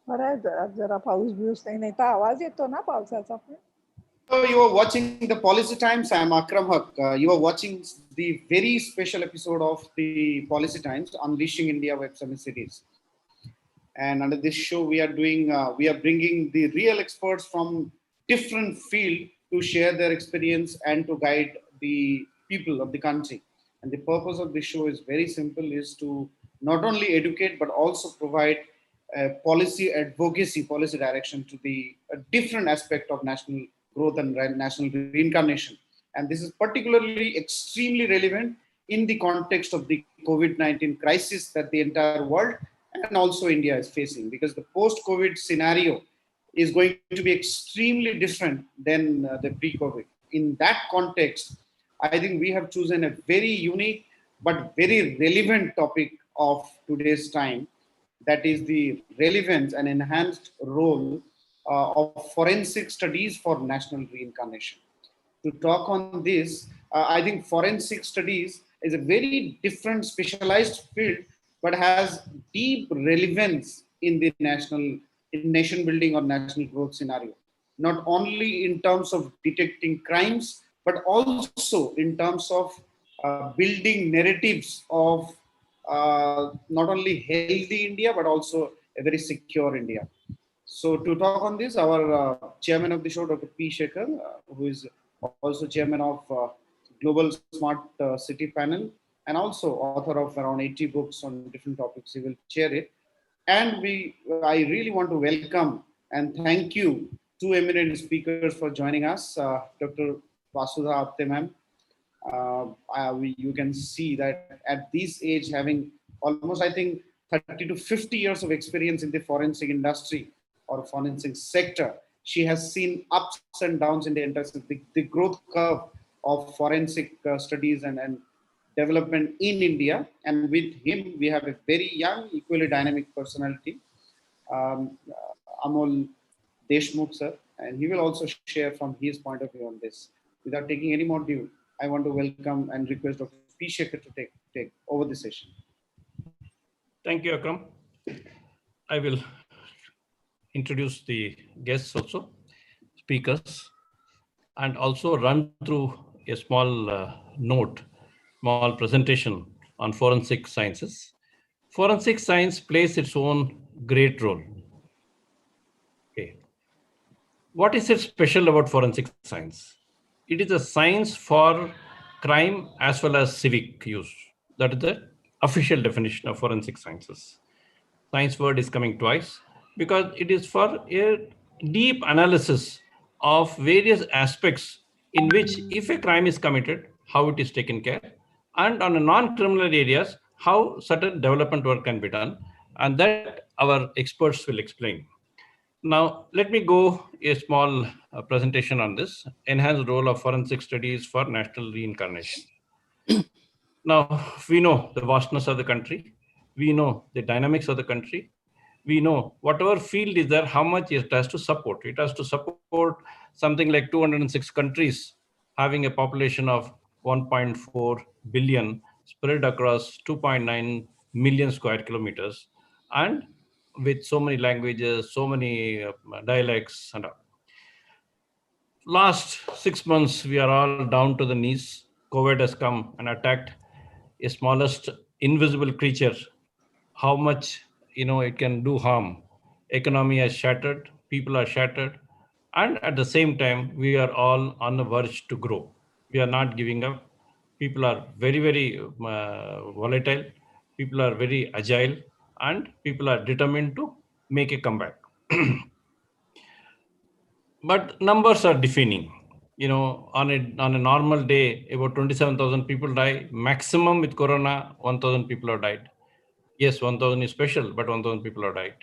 बरं जरा पाऊस बिऊस नाही तर आवाज येतो ना पावसाचा पण. So you are watching the Policy Times. I am Akram Haq. You are watching the very special episode of the Policy Times, Unleashing India web series. And under this show, we are bringing the real experts from different field to share their experience and to guide the people of the country. And the purpose of this show is very simple: is to not only educate but also provide policy advocacy, policy direction to the different aspect of national growth and national reincarnation. And this is particularly extremely relevant in the context of the COVID-19 crisis that the entire world and also India is facing, because the post-COVID scenario is going to be extremely different than the pre-COVID. In that context, I think we have chosen a very unique but very relevant topic of today's time, that is the relevance and enhanced role of forensic studies for national reincarnation. To talk on this, I think forensic studies is a very different specialized field, but has deep relevance in the nation building or national growth scenario. Not only in terms of detecting crimes, but also in terms of building narratives of not only healthy India, but also a very secure India. So to talk on this, our chairman of the show, Dr. P. Shekhar, who is also chairman of Global Smart City Panel, and also author of around 80 books on different topics. He will chair it. And I really want to welcome and thank you two eminent speakers for joining us, Dr. Vasudha Apte ma'am. You can see that at this age, having almost, I think, 30 to 50 years of experience in the forensic industry or forensic sector, she has seen ups and downs in the growth curve of forensic studies and development in India. And with him, we have a very young, equally dynamic personality, Amul Deshmukh sir, and he will also share from his point of view on this. Without taking any more due, I want to welcome and request Dr. P. Shekhar to take over the session. Thank you, Akram. I will introduce the guests also, speakers, and also run through a small small presentation on forensic sciences. Forensic science plays its own great role. Okay. What is it special about forensic science? It is a science for crime as well as civic use. That is the official definition of forensic sciences. Science word is coming twice because it is for a deep analysis of various aspects in which if a crime is committed, how it is taken care, and on a non-criminal areas, how certain development work can be done, and that our experts will explain. Now, let me go a small presentation on this, enhanced role of forensic studies for national reincarnation. Now, we know the vastness of the country. We know the dynamics of the country. We know whatever field is there, how much it has to support. It has to support something like 206 countries having a population of 1.4 billion spread across 2.9 million square kilometers, and with so many languages, so many dialects and all. Last 6 months, we are all down to the knees. COVID has come and attacked a smallest invisible creature. How much it can do harm. Economy has shattered, people are shattered, and at the same time, we are all on the verge to grow. We are not giving up. People are very, very volatile. People are very agile, and people are determined to make a comeback. But numbers are defining. On a normal day, about 27,000 people die. Maximum with corona, 1,000 people have died. Yes, 1,000 is special, but 1,000 people have died.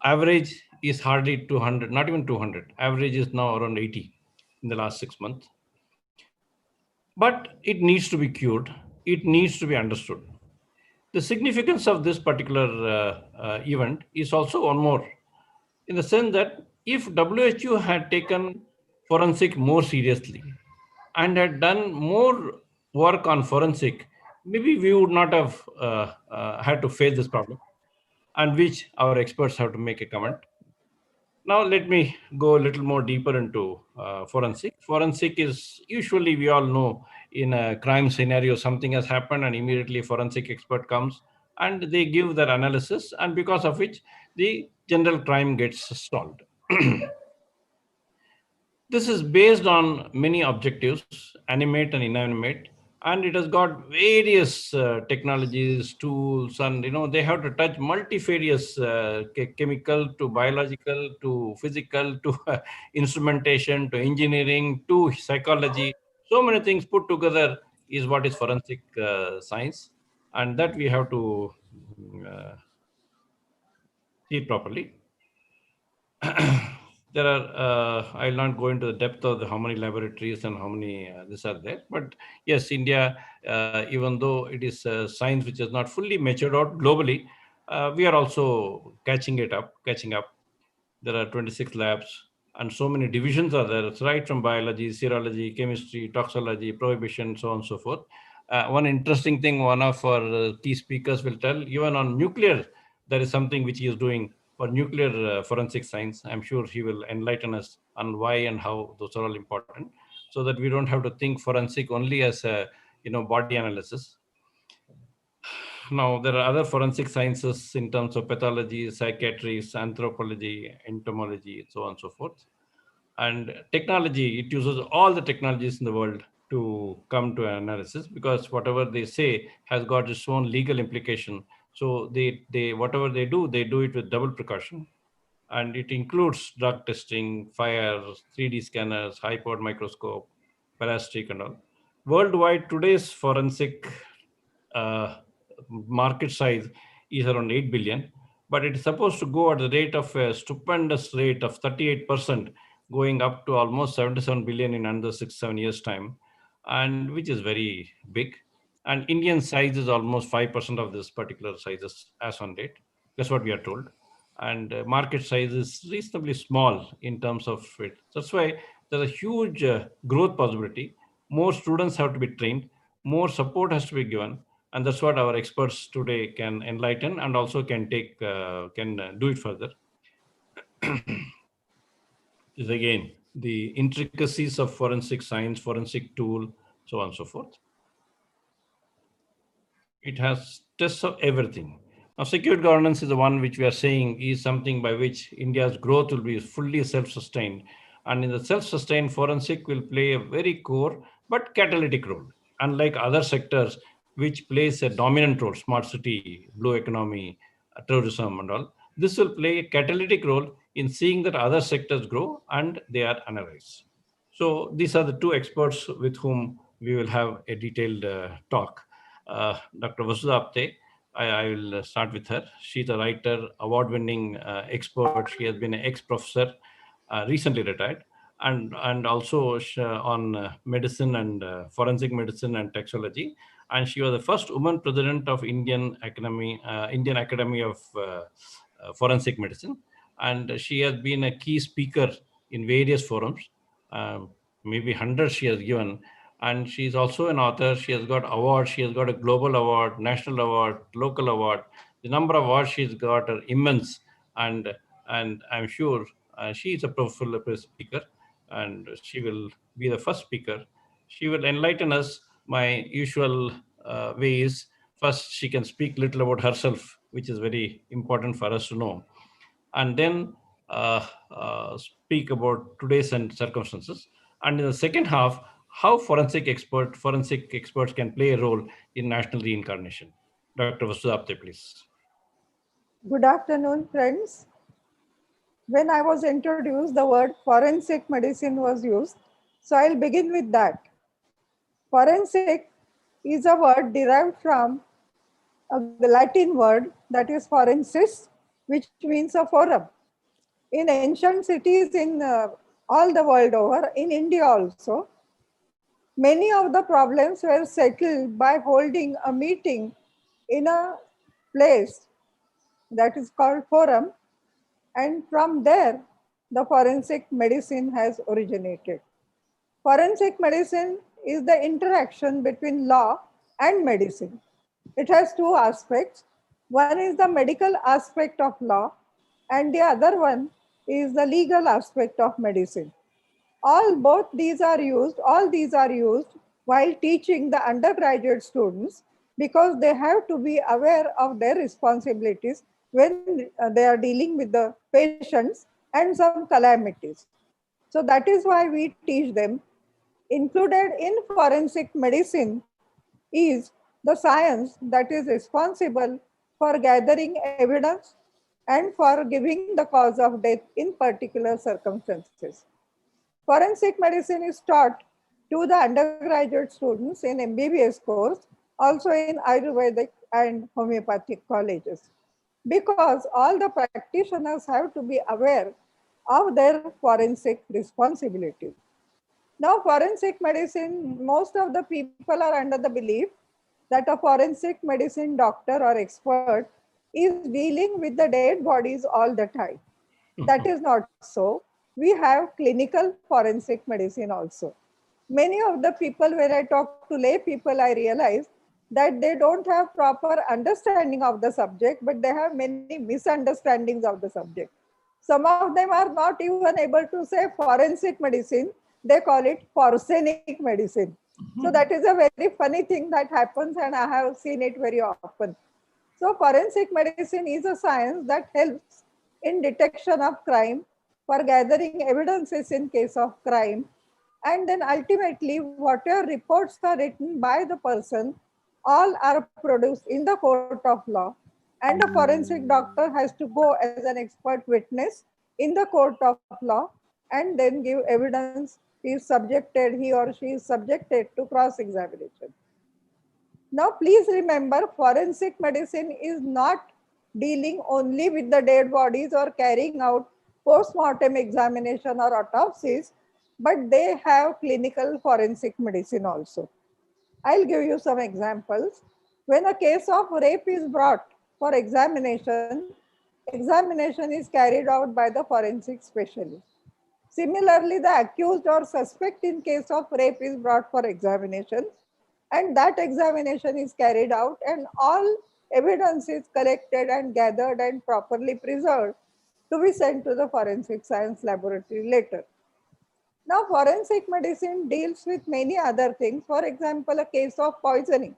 Average is hardly 200, not even 200. Average is now around 80 in the last 6 months. But it needs to be cured. It needs to be understood. The significance of this particular event is also one more, in the sense that if WHO had taken forensic more seriously and had done more work on forensic, maybe we would not have had to face this problem. and which our experts have to make a comment. Now, let me go a little more deeper into forensic. Forensic is usually, we all know, in a crime scenario, something has happened, and immediately a forensic expert comes and they give their analysis, and because of which the general crime gets solved. This is based on many objectives, animate and inanimate, and it has got various technologies, tools, and they have to touch multifarious chemical to biological to physical to instrumentation to engineering to psychology. So many things put together is what is forensic science, and that we have to see it properly. There are I'll not go into the depth of how many laboratories and how many this are there, but yes, India, even though it is science which is not fully matured out globally, we are also catching up. There are 26 labs, and so many divisions are there. It's right from biology, serology, chemistry, toxicology, prohibition, so on and so forth. One interesting thing, one of our key speakers will tell, even on nuclear, there is something which he is doing for nuclear forensic science. I'm sure he will enlighten us on why and how those are all important, so that we don't have to think forensic only as a body analysis. Now, there are other forensic sciences in terms of pathology, psychiatry, anthropology, entomology, so on and so forth. And technology, it uses all the technologies in the world to come to an analysis, because whatever they say has got its own legal implication. So they whatever they do it with double precaution. And it includes drug testing, fire, 3D scanners, high-powered microscope, ballistic and all. Worldwide, today's forensic uh, market size is around 8 billion, but it's supposed to go at the rate of a stupendous rate of 38%, going up to almost 77 billion in under 6-7 years time, and which is very big. And Indian size is almost 5% of this particular sizes as on date. That's what we are told. And market size is reasonably small in terms of it. That's why there's a huge growth possibility. More students have to be trained, more support has to be given, and that's what our experts today can enlighten and also can do it further. Is again the intricacies of forensic science, forensic tool, so on and so forth. It has tests of everything. Now, secure governance is the one which we are saying is something by which India's growth will be fully self-sustained. And in the self-sustained, forensic will play a very core but catalytic role. Unlike other sectors, which plays a dominant role, smart city, blue economy, terrorism and all, this will play a catalytic role in seeing that other sectors grow and they are analyzed. So these are the two experts with whom we will have a detailed talk. Dr. Vasudha Apte, I will start with her. She's a writer, award-winning expert. She has been an ex-professor, recently retired, and also on medicine and forensic medicine and toxicology. And she was the first woman president of Indian Academy of Forensic Medicine. And she has been a key speaker in various forums, maybe hundreds she has given. And she's also an author. She has got awards. She has got a global award, national award, local award. The number of awards she's got are immense. And I'm sure she is a professional speaker, and she will be the first speaker. She will enlighten us. My usual way is, first she can speak little about herself, which is very important for us to know, and then speak about today's and circumstances. And in the second half, how forensic experts can play a role in national reincarnation. Dr. Vasudha Apte, please. Good afternoon, friends. When I was introduced, the word forensic medicine was used. So I'll begin with that. Forensic is a word derived from a Latin word that is forensis, which means a forum. In ancient cities in all the world over, in India also, many of the problems were settled by holding a meeting in a place that is called forum, and from there the forensic medicine has originated. Forensic medicine is the interaction between law and medicine. It has two aspects. One is the medical aspect of law, and the other one is the legal aspect of medicine. All these are used while teaching the undergraduate students because they have to be aware of their responsibilities when they are dealing with the patients and some calamities. So that is why we teach them. Included in forensic medicine is the science that is responsible for gathering evidence and for giving the cause of death in particular circumstances. Forensic medicine is taught to the undergraduate students in MBBS course, also in Ayurvedic and homeopathic colleges, because all the practitioners have to be aware of their forensic responsibilities. Now, forensic medicine, most of the people are under the belief that a forensic medicine doctor or expert is dealing with the dead bodies all the time. That is not so. We have clinical forensic medicine also. Many of the people, when I talk to lay people, I realize that they don't have proper understanding of the subject, but they have many misunderstandings of the subject. Some of them are not even able to say forensic medicine, they call it forsenic medicine. So that is a very funny thing that happens, and I have seen it very often. So forensic medicine is a science that helps in detection of crime, for gathering evidences in case of crime, and then ultimately whatever reports are written by the person, all are produced in the court of law, and a forensic doctor has to go as an expert witness in the court of law and then give evidence. He or she is subjected to cross examination. Now, please remember, forensic medicine is not dealing only with the dead bodies or carrying out post-mortem examination or autopsies, but they have clinical forensic medicine also. I'll give you some examples. When a case of rape is brought for examination, examination is carried out by the forensic specialist. Similarly, the accused or suspect in case of rape is brought for examination, and that examination is carried out, and all evidence is collected and gathered and properly preserved to be sent to the forensic science laboratory later. Now, forensic medicine deals with many other things. For example, a case of poisoning,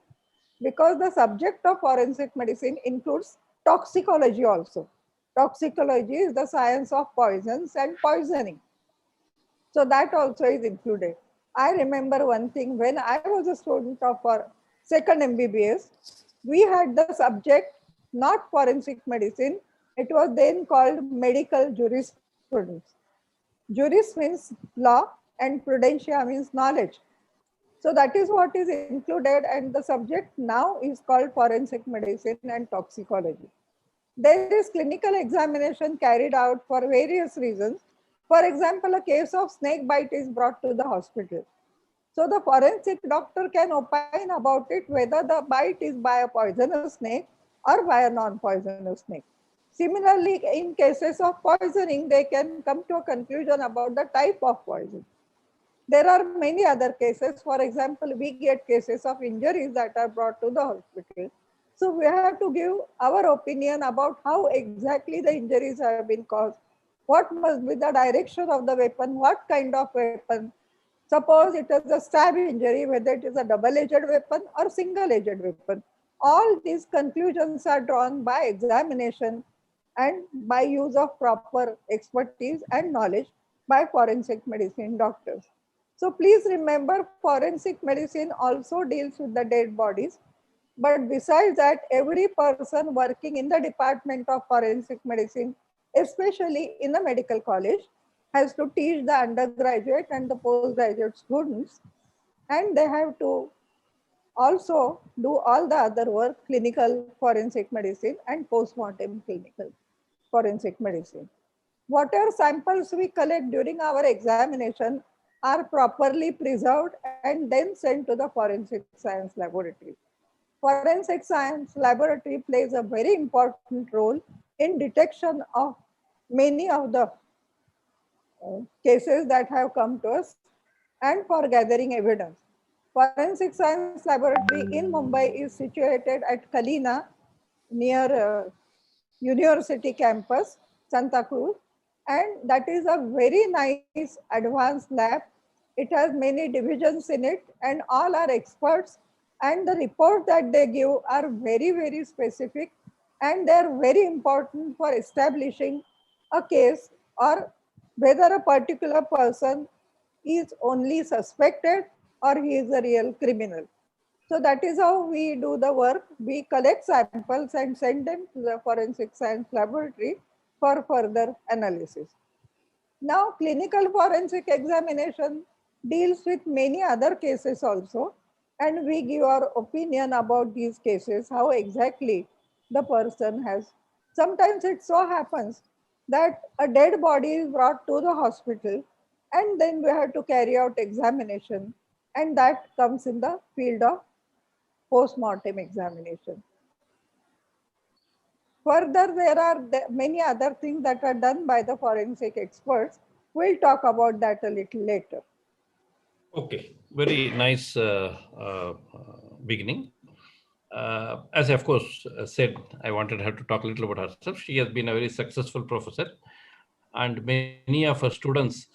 because the subject of forensic medicine includes toxicology also. Toxicology is the science of poisons and poisoning. So that also is included. I remember one thing, when I was a student of our second MBBS, we had the subject not forensic medicine, it was then called medical jurisprudence. Juris means law and prudentia means knowledge. So that is what is included, and the subject now is called forensic medicine and toxicology. There is clinical examination carried out for various reasons. For example, a case of snake bite is brought to the hospital. So the forensic doctor can opine about it whether the bite is by a poisonous snake or by a non-poisonous snake. Similarly, in cases of poisoning, they can come to a conclusion about the type of poison. There are many other cases. For example, we get cases of injuries that are brought to the hospital. So we have to give our opinion about how exactly the injuries have been caused, what must be the direction of the weapon, what kind of weapon. Suppose it is a stab injury, whether it is a double-edged weapon or single-edged weapon. All these conclusions are drawn by examination and by use of proper expertise and knowledge by forensic medicine doctors. So please remember, forensic medicine also deals with the dead bodies. But besides that, every person working in the department of forensic medicine, especially in a medical college, has to teach the undergraduate and the postgraduate students, and they have to also do all the other work, clinical forensic medicine and post-mortem clinical forensic medicine. Whatever samples we collect during our examination are properly preserved and then sent to the forensic science laboratory. Forensic science laboratory plays a very important role in detection of many of the cases that have come to us and for gathering evidence. Forensic Science Laboratory in Mumbai is situated at Kalina near University campus, Santa Cruz. And that is a very nice advanced lab. It has many divisions in it, and all are experts. And the reports that they give are very, very specific, and they are very important for establishing a case or whether a particular person is only suspected or he is a real criminal. So that is how we do the work. We collect samples and send them to the forensic science laboratory for further analysis. Now, clinical forensic examination deals with many other cases also, and we give our opinion about these cases, how exactly the person has. Sometimes it so happens that a dead body is brought to the hospital, and then we have to carry out examination, and that comes in the field of post-mortem examination. Further, there are many other things that are done by the forensic experts. We'll talk about that a little later. Okay, very nice beginning. As I, of course, said, I wanted her to talk a little about herself. She has been a very successful professor, and many of her students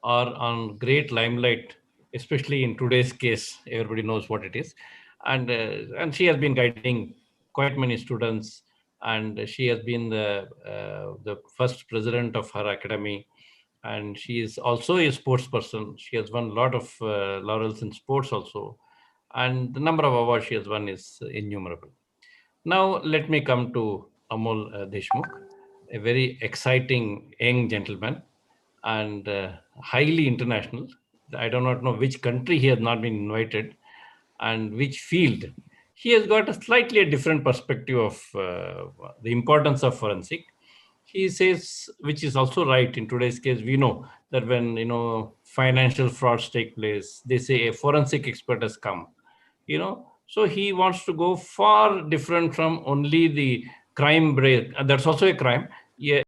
are on great limelight, especially in today's case. Everybody knows what it is, and she has been guiding quite many students, and she has been the first president of her academy, and she is also a sports person. She has won a lot of laurels in sports also, and the number of awards she has won is innumerable. Now, let me come to Amul Deshmukh, a very exciting young gentleman and highly international. I do not know which country he has not been invited and which field. He has got a slightly a different perspective of the importance of forensic. He says, which is also right in today's case. We know that when financial frauds take place, they say a forensic expert has come. So he wants to go far different from only the crime based. That's also a crime,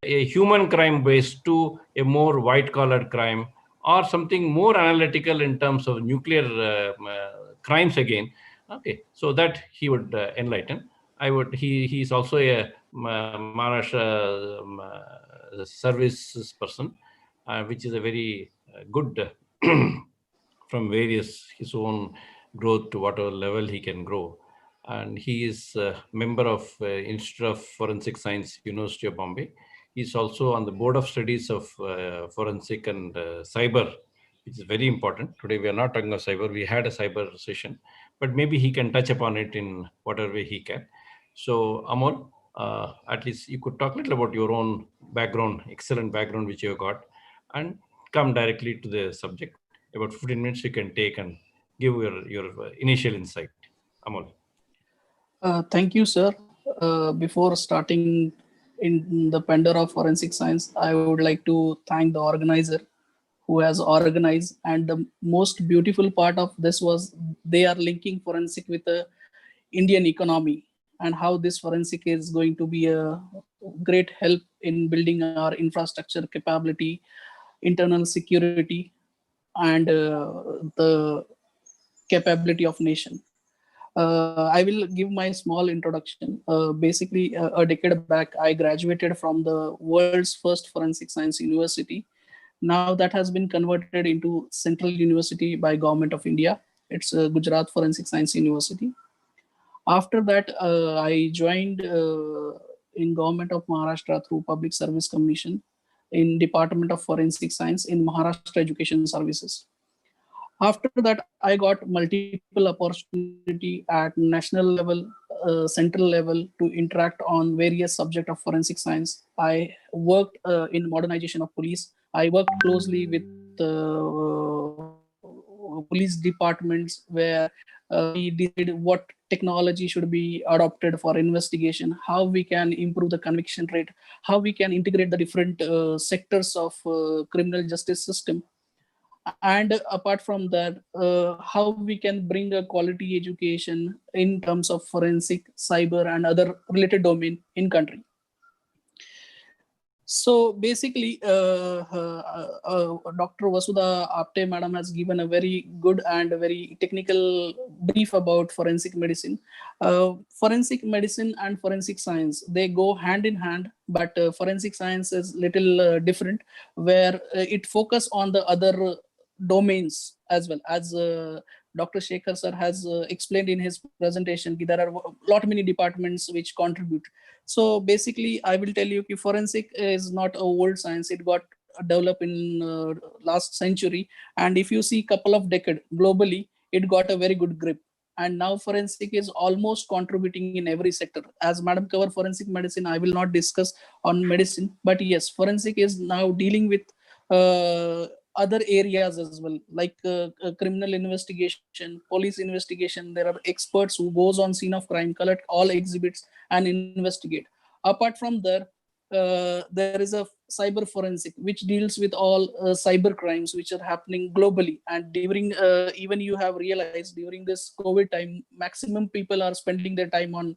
a human crime based to a more white collar crime or something more analytical in terms of nuclear crimes again. Okay, so that he would enlighten. I would. He's also a Maharashtra services person, which is a very good from various his own growth to whatever level he can grow. And he is a member of Institute of Forensic Science, University of Bombay. He's also on the board of studies of forensic and cyber, which is very important. Today we are not talking about cyber. We had a cyber session, but maybe he can touch upon it in whatever way he can. So Amol, at least you could talk a little about your own background, excellent background which you have got, and come directly to the subject. About 15 minutes you can take and give your initial insight. Amol. Thank you, sir. Before starting in the Pender of Forensic Science, I would like to thank the organizer who has organized. And the most beautiful part of this was they are linking forensic with the Indian economy and how this forensic is going to be a great help in building our infrastructure capability, internal security, and the capability of nation. I will give my small introduction. Basically, a decade back, I graduated from the world's first forensic science university. Now that has been converted into Central University by Government of India. It's Gujarat Forensic Science University. After that, I joined in Government of Maharashtra through Public Service Commission in Department of Forensic Science in Maharashtra Education Services. After that, I got multiple opportunity at national level, central level to interact on various subjects of forensic science. I worked in modernization of police. I worked closely with police departments where we decide what technology should be adopted for investigation, how we can improve the conviction rate, how we can integrate the different sectors of criminal justice system. And apart from that, how we can bring a quality education in terms of forensic, cyber, and other related domain in country. So basically, Dr. Vasudha Apte madam has given a very good and a very technical brief about forensic medicine. Forensic medicine and forensic science, they go hand in hand, but forensic science is little different, where it focus on the other domains as well. As Dr. Shekhar sir has explained in his presentation, there are a lot many departments which contribute. So basically, I will tell you, forensic is not a old science. It got developed in last century, and if you see couple of decades globally, it got a very good grip. And now forensic is almost contributing in every sector. As Madam cover forensic medicine, I will not discuss on medicine, but yes, forensic is now dealing with other areas as well, like criminal investigation, police investigation. There are experts who goes on scene of crime, collect all exhibits and investigate. Apart from there, there is a cyber forensic which deals with all cyber crimes which are happening globally. And during even you have realized during this COVID time, maximum people are spending their time on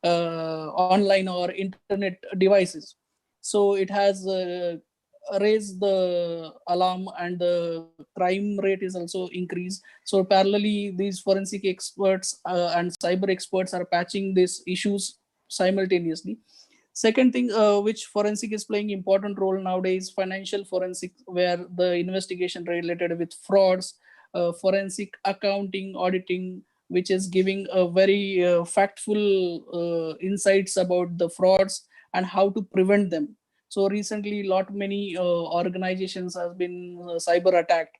online or internet devices. So it has raised the alarm, and the crime rate is also increased. So parallelly, these forensic experts and cyber experts are patching these issues simultaneously. Second thing, which forensic is playing important role nowadays, financial forensic, where the investigation related with frauds, forensic accounting, auditing, which is giving a very factful insights about the frauds and how to prevent them. So recently, lot many organizations has been cyber attacked,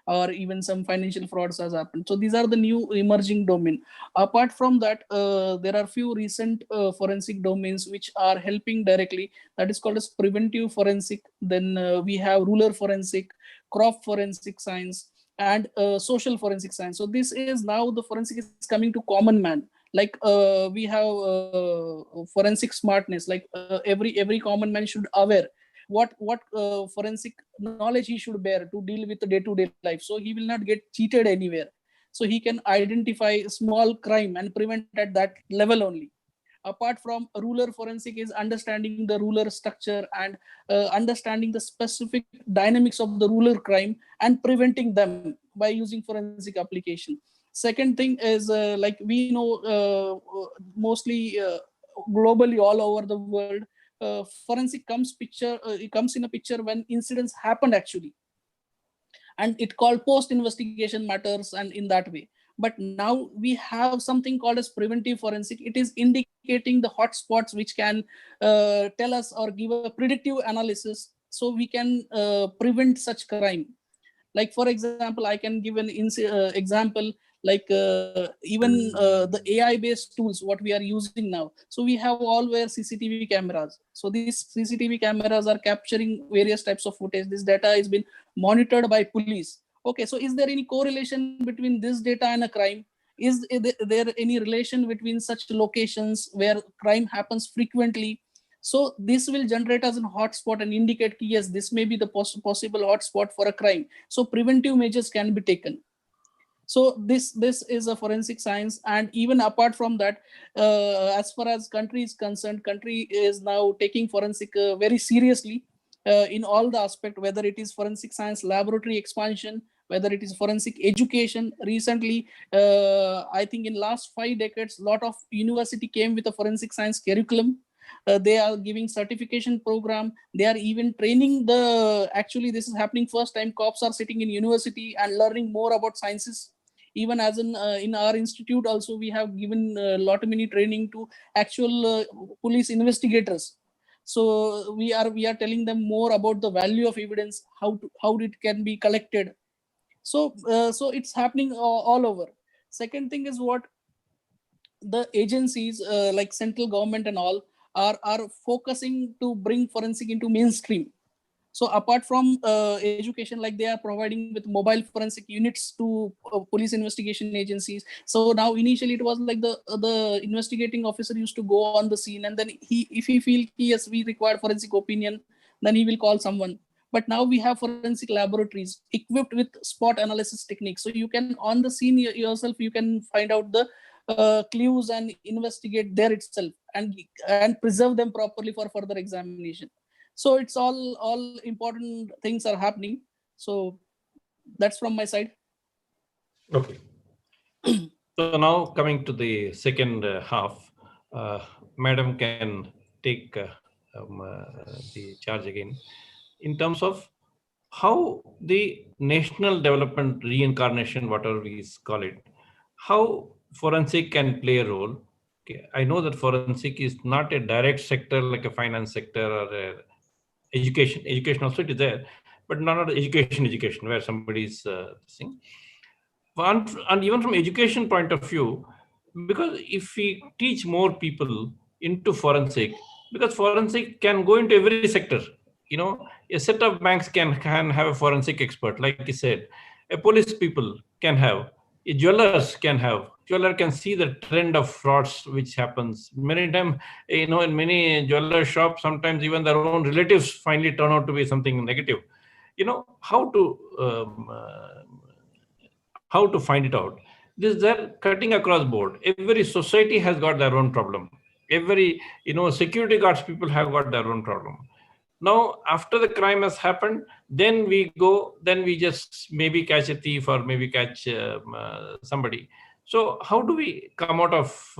or even some financial frauds has happened. So these are the new emerging domain. Apart from that, there are few recent forensic domains which are helping directly. That is called as preventive forensic. Then we have rural forensic, crop forensic science, and social forensic science. So this is now the forensic is coming to common man. Like we have forensic smartness. Like every common man should aware what forensic knowledge he should bear to deal with the day-to-day life, so he will not get cheated anywhere. So he can identify small crime and prevent at that level only. Apart from ruler forensic is understanding the ruler structure and understanding the specific dynamics of the ruler crime and preventing them by using forensic application. Second thing is like we know mostly globally all over the world, forensic it comes in a picture when incidents happened actually, and it called post investigation matters, and in that way. But now we have something called as preventive forensic. It is indicating the hotspots which can tell us or give a predictive analysis, so we can prevent such crime. Like for example, I can give an example, like even the AI based tools what we are using now. So we have all where CCTV cameras. So these CCTV cameras are capturing various types of footage. This data is been monitored by police. Okay, so is there any correlation between this data and a crime? Is there any relation between such locations where crime happens frequently? So this will generate as a hotspot and indicate, yes, this may be the possible hotspot for a crime. So preventive measures can be taken. So this is a forensic science. And even apart from that, as far as country is concerned, country is now taking forensic very seriously in all the aspect, whether it is forensic science laboratory expansion, whether it is forensic education. Recently, I think in last 5 decades, lot of university came with a forensic science curriculum. They are giving certification program. They are even training the, actually this is happening first time, cops are sitting in university and learning more about sciences. Even as in our institute also, we have given a lot of many training to actual police investigators. So we are telling them more about the value of evidence, how it can be collected. So it's happening all over. Second thing is what the agencies like central government and all are focusing to bring forensic into mainstream. So apart from education, like they are providing with mobile forensic units to police investigation agencies. So now initially it was like the investigating officer used to go on the scene, and then if he feel yes, we require forensic opinion, then he will call someone. But now we have forensic laboratories equipped with spot analysis techniques. So you can on the scene yourself, you can find out the clues and investigate there itself, and preserve them properly for further examination. So it's all important things are happening. So that's from my side. Okay. So now coming to the second half, Madam can take the charge again in terms of how the national development reincarnation, whatever we call it, how forensic can play a role. Okay. I know that forensic is not a direct sector like a finance sector or a education. Education also it is there, but not education where somebody is saying. And even from education point of view, because if we teach more people into forensic, because forensic can go into every sector, you know, a set of banks can have a forensic expert, like you said, a police people can have, a jewelers can have, jeweler can see the trend of frauds which happens many times, you know, in many jeweler shops sometimes even their own relatives finally turn out to be something negative, you know, how to find it out. This they're cutting across board. Every society has got their own problem. Every, you know, security guards people have got their own problem. Now after the crime has happened, then we just maybe catch a thief or maybe catch somebody. So how do we come out of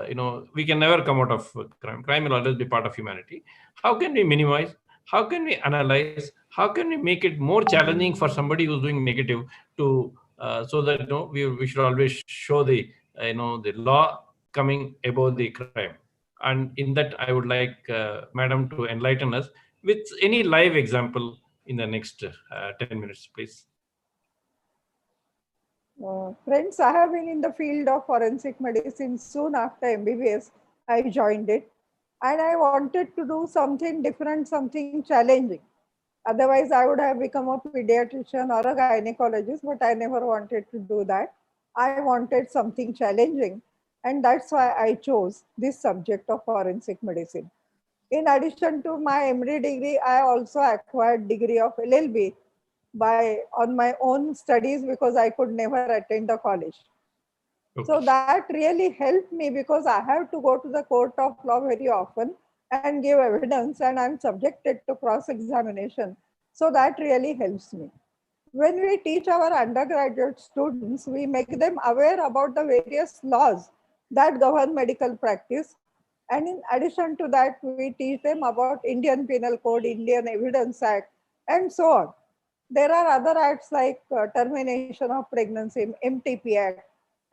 you know, we can never come out of crime will always be part of humanity. How can we minimize, how can we analyze, how can we make it more challenging for somebody who's doing negative to so that, you know, we should always show the you know, the law coming above the crime. And in that I would like Madam to enlighten us with any live example in the next 10 minutes, please. Friends, I have been in the field of forensic medicine soon after MBBS. I joined it and I wanted to do something different, something challenging. Otherwise, I would have become a pediatrician or a gynecologist, but I never wanted to do that. I wanted something challenging, and that's why I chose this subject of forensic medicine. In addition to my MD degree, I also acquired degree of LLB by on my own studies because I could never attend the college. So Okay. that really helped me because I have to go to the court of law very often and give evidence, and I'm subjected to cross examination. So that really helps me. When we teach our undergraduate students, we make them aware about the various laws that govern medical practice. And in addition to that, we teach them about Indian Penal Code, Indian Evidence Act, and so on. There are other acts like Termination of Pregnancy, MTP Act,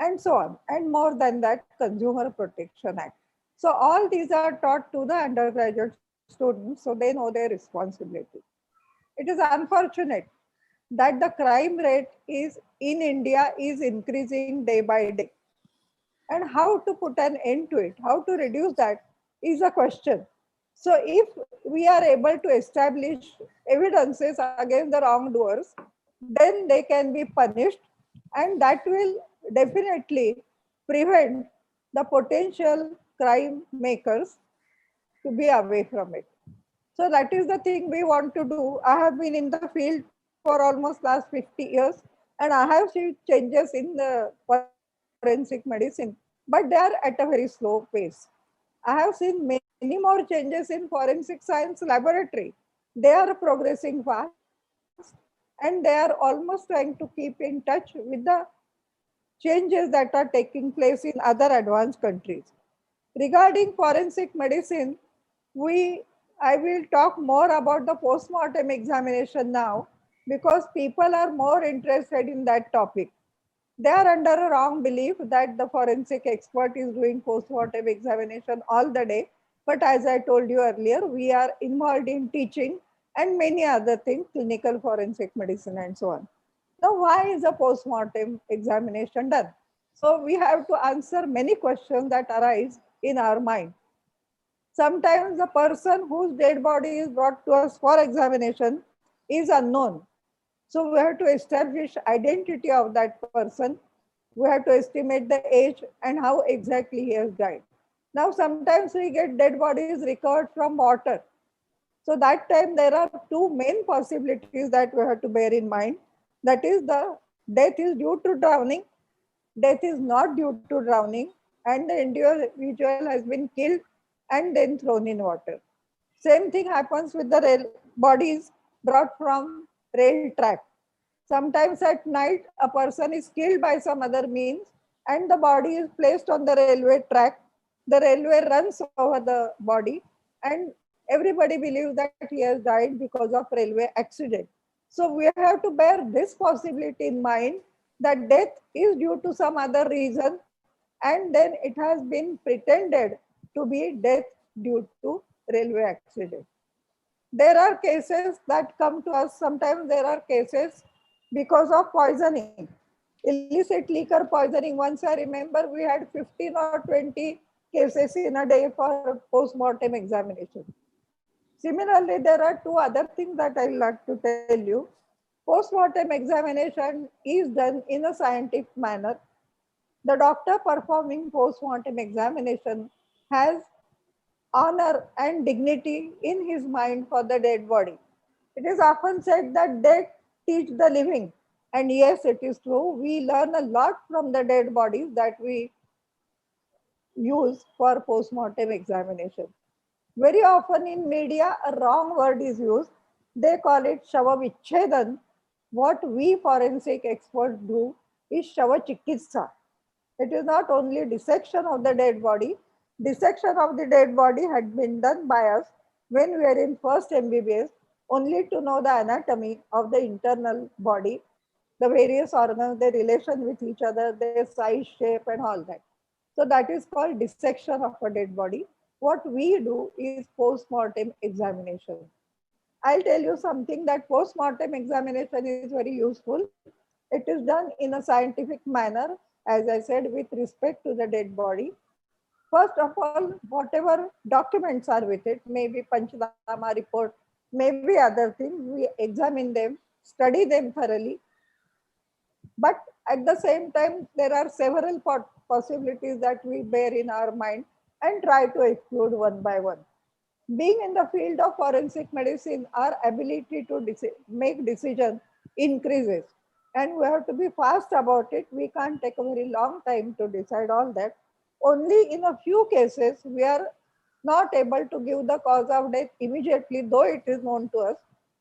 and so on. And more than that, Consumer Protection Act. So all these are taught to the undergraduate students so they know their responsibility. It is unfortunate that the crime rate is in India is increasing day by day. And how to put an end to it, how to reduce that is a question. So if we are able to establish evidences against the wrongdoers, then they can be punished, and that will definitely prevent the potential crime makers to be away from it. So that is the thing we want to do. I have been in the field for almost last 50 years, and I have seen changes in the forensic medicine, but they are at a very slow pace. I have seen many more changes in forensic science laboratory. They are progressing fast, and they are almost trying to keep in touch with the changes that are taking place in other advanced countries. Regarding forensic medicine, we I will talk more about the post-mortem examination now because people are more interested in that topic. They are under a wrong belief that the forensic expert is doing post-mortem examination all the day. But as I told you earlier, we are involved in teaching and many other things, clinical forensic medicine and so on. Now, why is a post-mortem examination done? So we have to answer many questions that arise in our mind. Sometimes the person whose dead body is brought to us for examination is unknown. So we have to establish identity of that person. We have to estimate the age and how exactly he has died. Now sometimes we get dead bodies recovered from water. So that time there are two main possibilities that we have to bear in mind. That is the death is due to drowning, death is not due to drowning, and the individual has been killed and then thrown in water. Same thing happens with the rail bodies brought from rail track. Sometimes at night, a person is killed by some other means and the body is placed on the railway track. The railway runs over the body and everybody believes that he has died because of railway accident. So we have to bear this possibility in mind that death is due to some other reason and then it has been pretended to be death due to railway accident. There are cases that come to us. Sometimes there are cases because of poisoning, illicit liquor poisoning. Once I remember we had 15 or 20 cases in a day for post-mortem examination. Similarly, there are two other things that I like to tell you. Post-mortem examination is done in a scientific manner. The doctor performing post-mortem examination has honor and dignity in his mind for the dead body. It is often said that dead teach the living. And yes, it is true. We learn a lot from the dead bodies that we use for post-mortem examination. Very often in media, a wrong word is used. They call it Shava Vichhedan. What we forensic experts do is Shava Chikitsa. It is not only dissection of the dead body. Dissection of the dead body had been done by us when we were in first MBBS, only to know the anatomy of the internal body, the various organs, their relation with each other, their size, shape, and all that. So that is called dissection of a dead body. What we do is post-mortem examination. I'll tell you something that post-mortem examination is very useful. It is done in a scientific manner, as I said, with respect to the dead body. First of all, whatever documents are with it, maybe Panchanama report, maybe other things, we examine them, study them thoroughly. But at the same time, there are several possibilities that we bear in our mind and try to exclude one by one. Being in the field of forensic medicine, our ability to make decisions increases. And we have to be fast about it. We can't take a very long time to decide all that. Only in a few cases, we are not able to give the cause of death immediately, though it is known to us,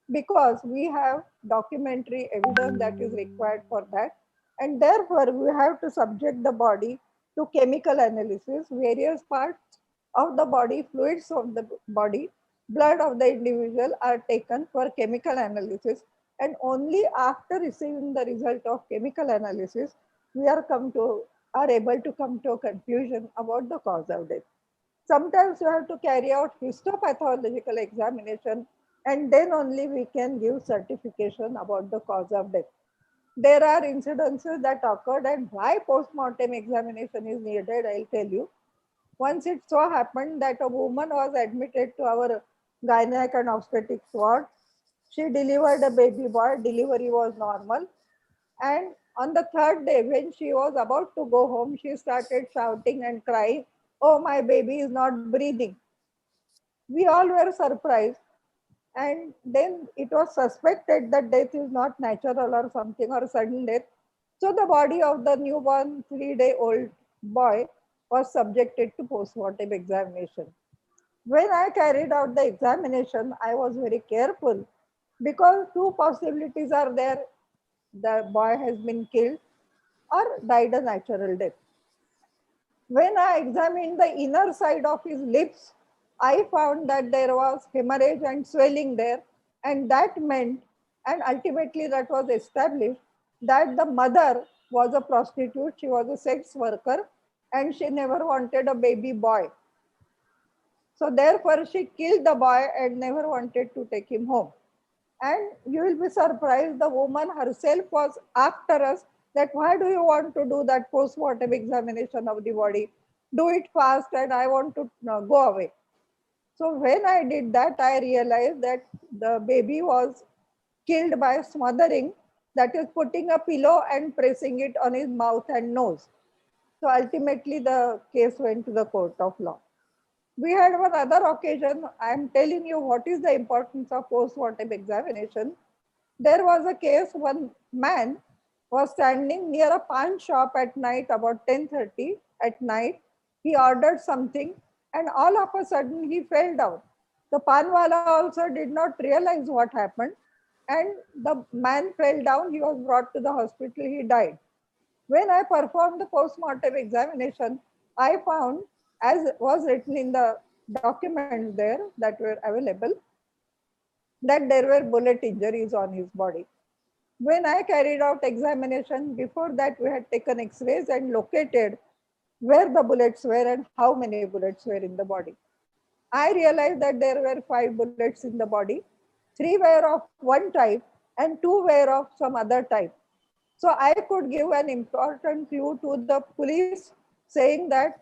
because we have documentary evidence that is required for that. And therefore, we have to subject the body to chemical analysis, various parts of the body, fluids of the body, blood of the individual are taken for chemical analysis. And only after receiving the result of chemical analysis, we are able to come to a conclusion about the cause of death. Sometimes you have to carry out histopathological examination and then only we can give certification about the cause of death. There are incidences that occurred and why post-mortem examination is needed, I'll tell you. Once it so happened that a woman was admitted to our gynec and obstetrics ward. She delivered a baby boy, delivery was normal. And on the third day, when she was about to go home, she started shouting and crying, "Oh, my baby is not breathing." We all were surprised. And then it was suspected that death is not natural or something or sudden death. So the body of the newborn 3-day-old boy was subjected to post-mortem examination. When I carried out the examination, I was very careful because two possibilities are there. The boy has been killed or died a natural death. When I examined the inner side of his lips, I found that there was hemorrhage and swelling there. And that meant, and ultimately that was established, that the mother was a prostitute, she was a sex worker, and she never wanted a baby boy. So therefore, she killed the boy and never wanted to take him home. And you will be surprised, the woman herself was after us that why do you want to do that post-mortem examination of the body? Do it fast and I want to go away. So when I did that, I realized that the baby was killed by smothering, that is putting a pillow and pressing it on his mouth and nose. So ultimately the case went to the court of law. We had one other occasion. I am telling you what is the importance of post-mortem examination. There was a case, one man was standing near a pawn shop at night, about 10:30 at night. He ordered something and all of a sudden he fell down. The panwala also did not realize what happened, and the man fell down. He was brought to the hospital. He died. When I performed the post-mortem examination, I found, as was written in the documents there that were available, that there were bullet injuries on his body. When I carried out examination, before that we had taken x-rays and located where the bullets were and how many bullets were in the body. I realized that there were 5 bullets in the body. 3 were of one type and 2 were of some other type. So I could give an important clue to the police saying that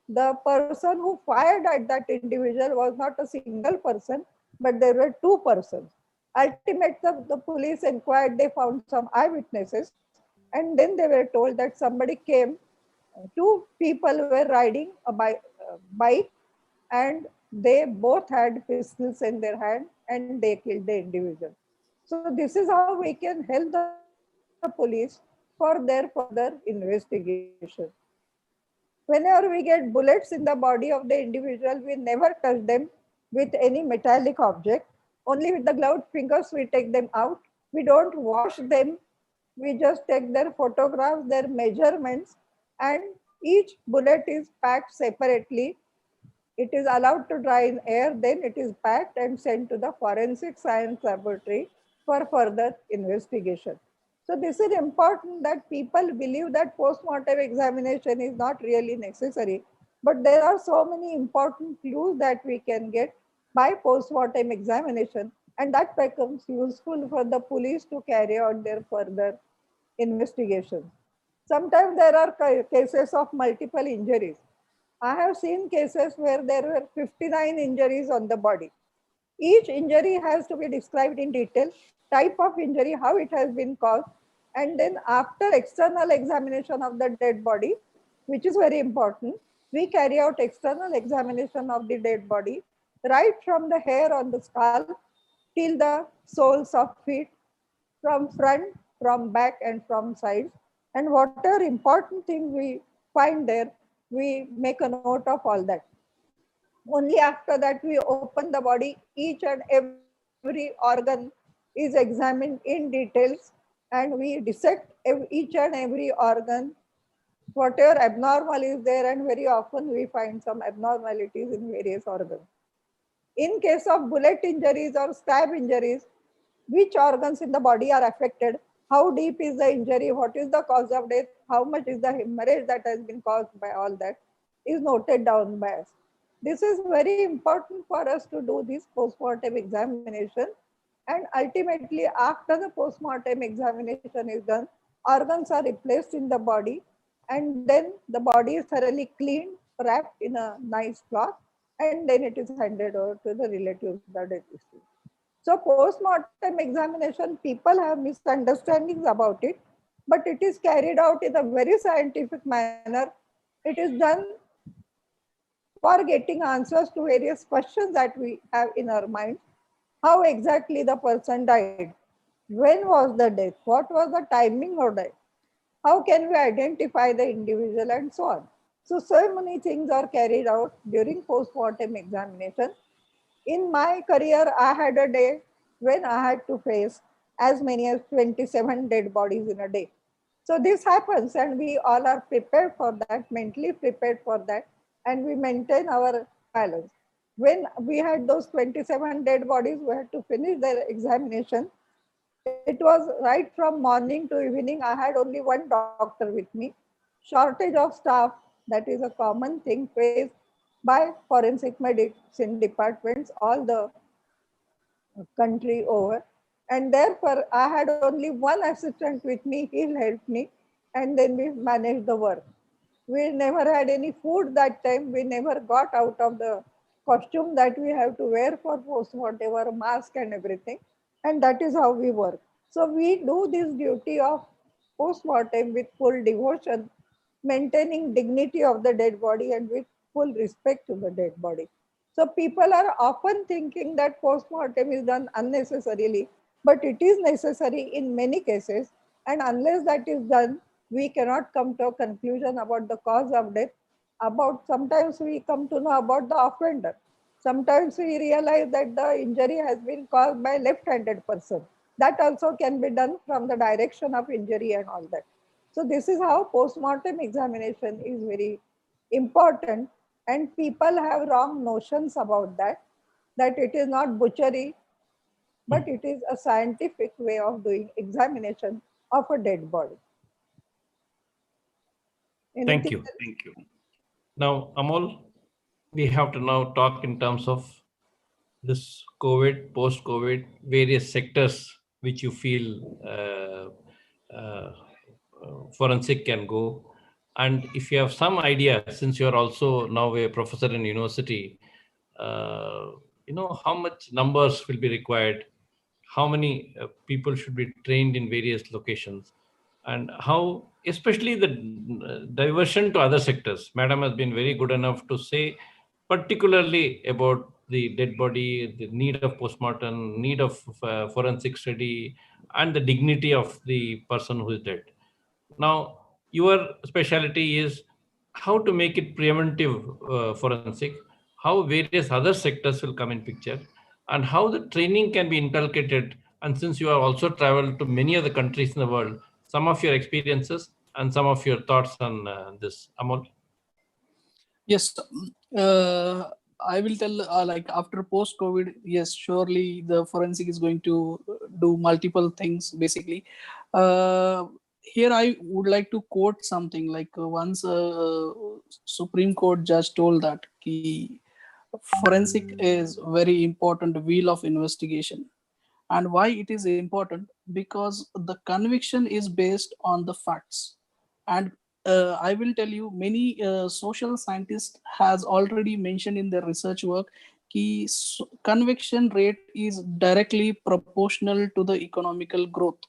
the person who fired at that individual was not a single person, but there were 2 persons. Ultimately, the police inquired, they found some eyewitnesses, and then they were told that somebody came, 2 people were riding a bike, and they both had pistols in their hand and they killed the individual. So this is how we can help the police for their further investigation. Whenever we get bullets in the body of the individual, we never touch them with any metallic object. Only with the gloved fingers we take them out. We don't wash them. We just take their photographs, their measurements, and each bullet is packed separately. It is allowed to dry in air, then it is packed and sent to the forensic science laboratory for further investigation. So this is important that people believe that post-mortem examination is not really necessary, but there are so many important clues that we can get by post-mortem examination, and that becomes useful for the police to carry out their further investigation. Sometimes there are cases of multiple injuries. I have seen cases where there were 59 injuries on the body. Each injury has to be described in detail, type of injury, how it has been caused, and then after external examination of the dead body, which is very important, we carry out external examination of the dead body, right from the hair on the skull till the soles of feet, from front, from back, and from sides. And whatever important things we find there, we make a note of all that. Only after that we open the body, each and every organ is examined in details, and we dissect each and every organ, whatever abnormal is there, and very often we find some abnormalities in various organs. In case of bullet injuries or stab injuries, which organs in the body are affected, how deep is the injury, what is the cause of death, how much is the hemorrhage that has been caused by all that, is noted down by us. This is very important for us to do this post-mortem examination. And ultimately, after the post-mortem examination is done, organs are replaced in the body, and then the body is thoroughly cleaned, wrapped in a nice cloth, and then it is handed over to the relatives, the deceased. So post-mortem examination, people have misunderstandings about it, but it is carried out in a very scientific manner. It is done for getting answers to various questions that we have in our minds. How exactly the person died? When was the death? What was the timing of death? How can we identify the individual, and so on? So many things are carried out during post-mortem examination. In my career, I had a day when I had to face as many as 27 dead bodies in a day. So this happens, and we all are prepared for that, mentally prepared for that, and we maintain our balance. When we had those 27 dead bodies, we had to finish their examination. It was right from morning to evening. I had only one doctor with me. Shortage of staff, that is a common thing faced by forensic medicine departments all the country over. And therefore, I had only one assistant with me. He helped me, and then we managed the work. We never had any food that time. We never got out of the costume that we have to wear for post-mortem, or mask and everything. And that is how we work. So we do this duty of post-mortem with full devotion, maintaining dignity of the dead body and with full respect to the dead body. So people are often thinking that post-mortem is done unnecessarily, but it is necessary in many cases. And unless that is done, we cannot come to a conclusion about the cause of death. About sometimes we come to know about the offender. Sometimes we realize that the injury has been caused by left-handed person. That also can be done from the direction of injury and all that. So this is how post-mortem examination is very important, and people have wrong notions about that, that it is not butchery, but it is a scientific way of doing examination of a dead body. Thank Anything you. else? Thank you. Now, Amol, we have to now talk in terms of this COVID, post-COVID, various sectors which you feel forensic can go. And if you have some idea, since you're also now a professor in university, uh, how much numbers will be required, how many people should be trained in various locations, and how, especially the diversion to other sectors. Madam has been very good enough to say, particularly about the dead body, the need of postmortem, need of forensic study, and the dignity of the person who is dead. Now, your specialty is how to make it preventive forensic, how various other sectors will come in picture, and how the training can be inculcated. And since you have also traveled to many other countries in the world, some of your experiences and some of your thoughts on this, Amol. Yes, I will tell, like after post-COVID, yes, surely the forensic is going to do multiple things basically. Uh, Here I would like to quote something like once a Supreme Court judge told that forensic is very important wheel of investigation. And why it is important? Because the conviction is based on the facts. And I will tell you, many social scientists has already mentioned in their research work कि conviction rate is directly proportional to the economical growth.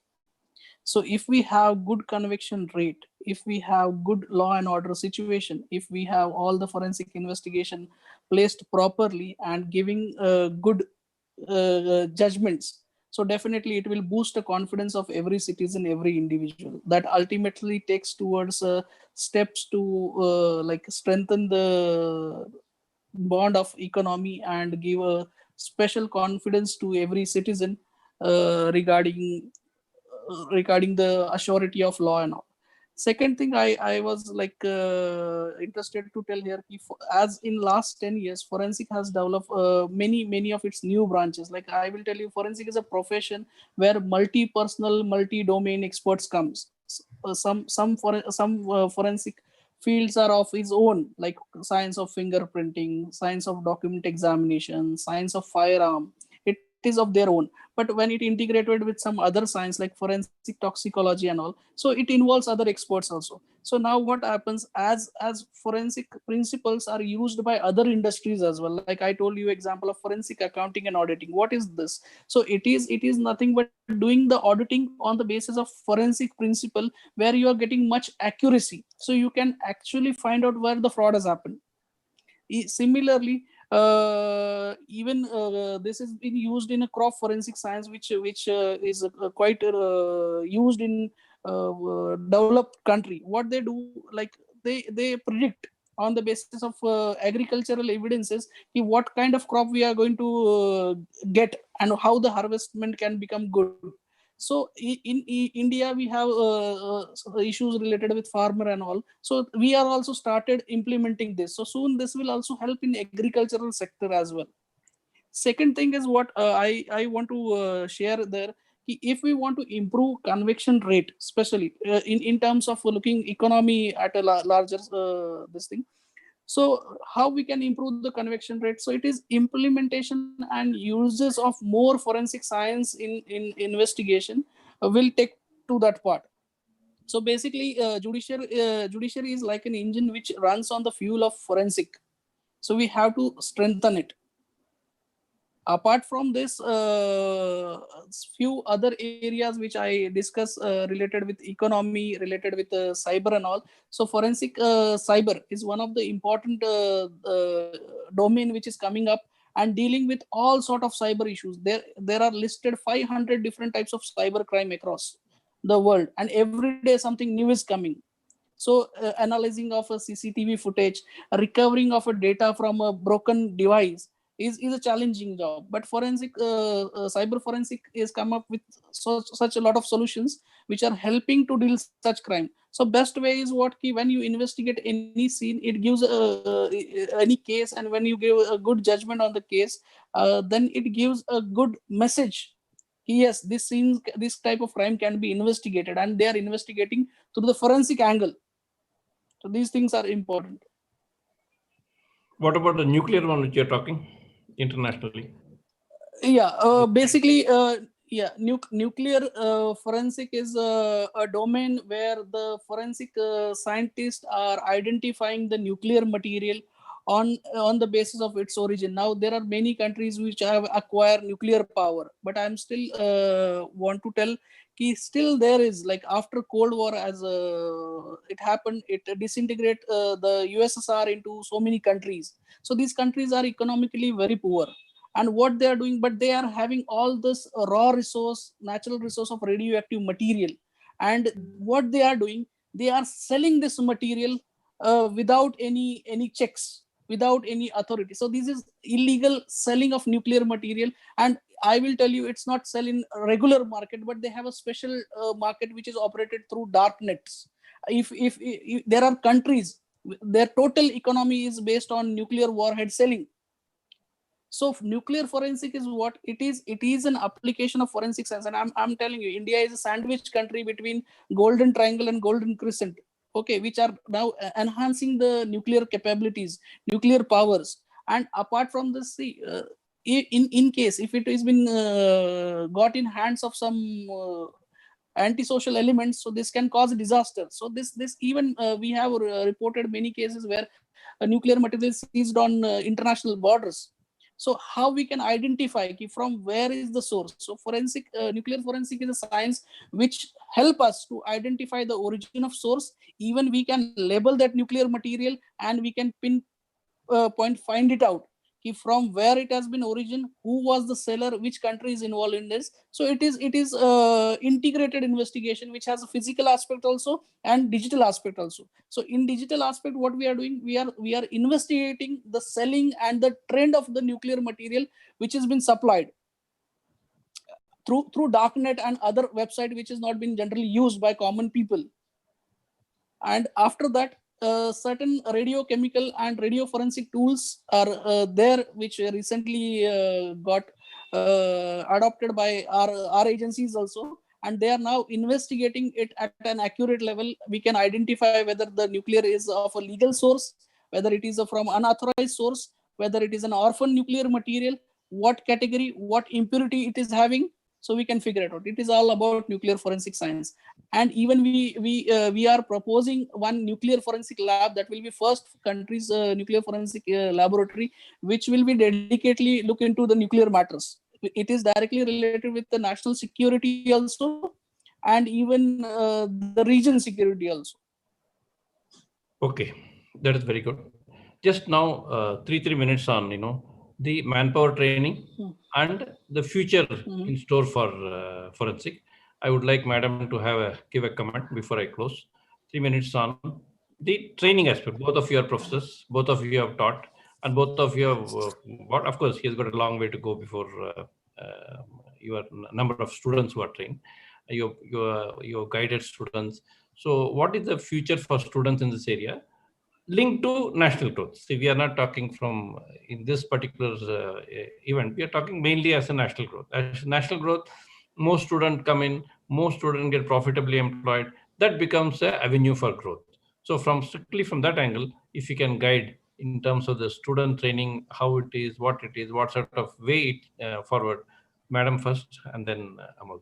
So if we have good conviction rate, if we have good law and order situation, if we have all the forensic investigation placed properly and giving good judgments, so definitely it will boost the confidence of every citizen, every individual. That ultimately takes towards steps to like strengthen the bond of economy and give a special confidence to every citizen regarding the assurity of law and all. Second thing I was like interested to tell here, as in last 10 years, forensic has developed many of its new branches. Like I will tell you, forensic is a profession where multi-personal, multi-domain experts comes. Some forensic fields are of its own, like science of fingerprinting, science of document examination, science of firearm. It is of their own. But when it integrated with some other science like forensic toxicology and all, so it involves other experts also. So now what happens, as forensic principles are used by other industries as well, like I told you example of forensic accounting and auditing. What is this? So it is nothing but doing the auditing on the basis of forensic principle, where you are getting much accuracy, so you can actually find out where the fraud has happened. Similarly, even this has been used in a crop forensic science, which is quite used in developed country. What they do, like they predict on the basis of agricultural evidences what kind of crop we are going to get and how the harvestment can become good. So in India we have issues related with farmer and all, so we are also started implementing this. So soon this will also help in agricultural sector as well. Second thing is what I want to share there. If we want to improve conviction rate, especially in terms of looking economy at a larger this thing, so how we can improve the conviction rate? So it is implementation and uses of more forensic science in investigation will take to that part. So basically judiciary is like an engine which runs on the fuel of forensic, so we have to strengthen it. Apart from this, few other areas which I discuss related with economy, related with cyber and all. So forensic cyber is one of the important domain which is coming up and dealing with all sort of cyber issues. There are listed 500 different types of cyber crime across the world, and every day something new is coming. So analyzing of a CCTV footage, recovering of a data from a broken device, is a challenging job. But forensic, cyber forensic is come up with such a lot of solutions which are helping to deal such crime. So best way is what key, when you investigate any scene, it gives any case, and when you give a good judgment on the case, then it gives a good message. Yes, this type of crime can be investigated, and they are investigating through the forensic angle. So these things are important. What about the nuclear one which you're talking internationally? Yeah, basically, nuclear forensic is a domain where the forensic scientists are identifying the nuclear material on the basis of its origin. Now there are many countries which have acquired nuclear power, but I'm still want to tell ki still there is, like after Cold War, as it happened, it disintegrate the USSR into so many countries. So these countries are economically very poor, and what they are doing, but they are having all this raw resource, natural resource of radioactive material, and what they are doing, they are selling this material without any checks, without any authority. So this is illegal selling of nuclear material. And I will tell you, it's not sell in regular market, but they have a special market which is operated through dark nets. If there are countries, their total economy is based on nuclear warhead selling. So nuclear forensic is what it is. It is an application of forensic science. And I'm telling you, India is a sandwich country between golden triangle and golden crescent, okay, which are now enhancing the nuclear capabilities, nuclear powers. And apart from this, see, in case if it has been got in hands of some antisocial elements, so this can cause disaster. So this even we have reported many cases where nuclear material is seized on international borders. So how we can identify from where is the source? So forensic, nuclear forensic is a science which help us to identify the origin of source. Even we can label that nuclear material, and we can pin point find it out from where it has been origin, who was the seller, which country is involved in this. So it is integrated investigation which has a physical aspect also and digital aspect also. So in digital aspect, what we are doing, we are investigating the selling and the trend of the nuclear material which has been supplied through darknet and other website which has not been generally used by common people. And after that, certain radiochemical and radio forensic tools are there, which recently got adopted by our agencies also, and they are now investigating it at an accurate level. We can identify whether the nuclear is of a legal source, whether it is from unauthorized source, whether it is an orphan nuclear material, what category, what impurity it is having. So we can figure it out. It is all about nuclear forensic science. And even we are proposing one nuclear forensic lab that will be first country's nuclear forensic laboratory, which will be dedicatedly look into the nuclear matters. It is directly related with the national security also, and even the region security also. Okay, that is very good. Just now, 3 minutes on, the manpower training and the future in store for forensic. I would like Madam to give a comment before I close. 3 minutes on the training aspect. Both of you are professors, both of you have taught, and both of you have, of course, he has got a long way to go before your number of students who are trained. Your guided students. So what is the future for students in this area? Linked to national growth. See, we are not talking from in this particular event. We are talking mainly as a national growth. As national growth, more students come in, more students get profitably employed. That becomes an avenue for growth. So from strictly from that angle, if you can guide in terms of the student training, how it is, what sort of way it forward, Madam first, and then Amul.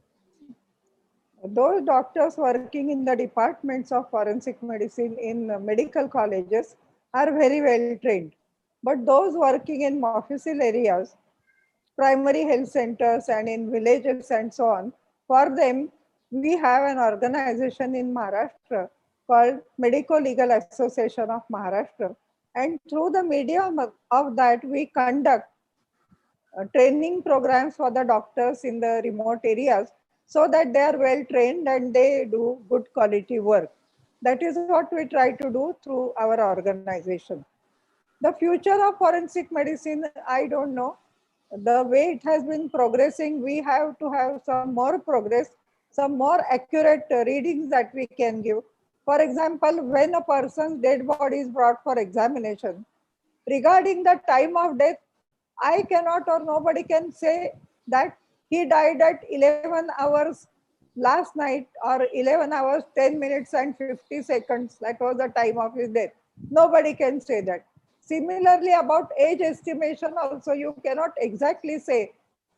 Those doctors working in the departments of forensic medicine in medical colleges are very well trained. But those working in official areas, primary health centers, and in villages and so on, for them, we have an organization in Maharashtra called Medico Legal Association of Maharashtra. And through the medium of that, we conduct training programs for the doctors in the remote areas so that they are well trained and they do good quality work. That is what we try to do through our organization. The future of forensic medicine, I don't know. The way it has been progressing, we have to have some more progress, some more accurate readings that we can give. For example, when a person's dead body is brought for examination, regarding the time of death, I cannot or nobody can say that he died at 11 hours last night or 11 hours, 10 minutes and 50 seconds. That was the time of his death. Nobody can say that. Similarly, about age estimation also, you cannot exactly say